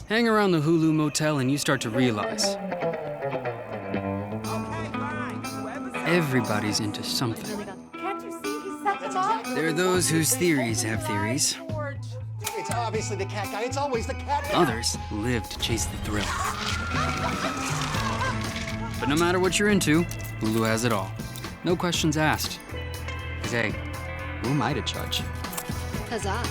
Hang around the Hulu Motel and you start to realize everybody's into something. Can't you see he set them up? There are those whose theories have theories. It's obviously the cat guy. It's always the cat guy. Others live to chase the thrill. But no matter what you're into, Hulu has it all. No questions asked. 'Cause hey, who am I to judge? Huzzah.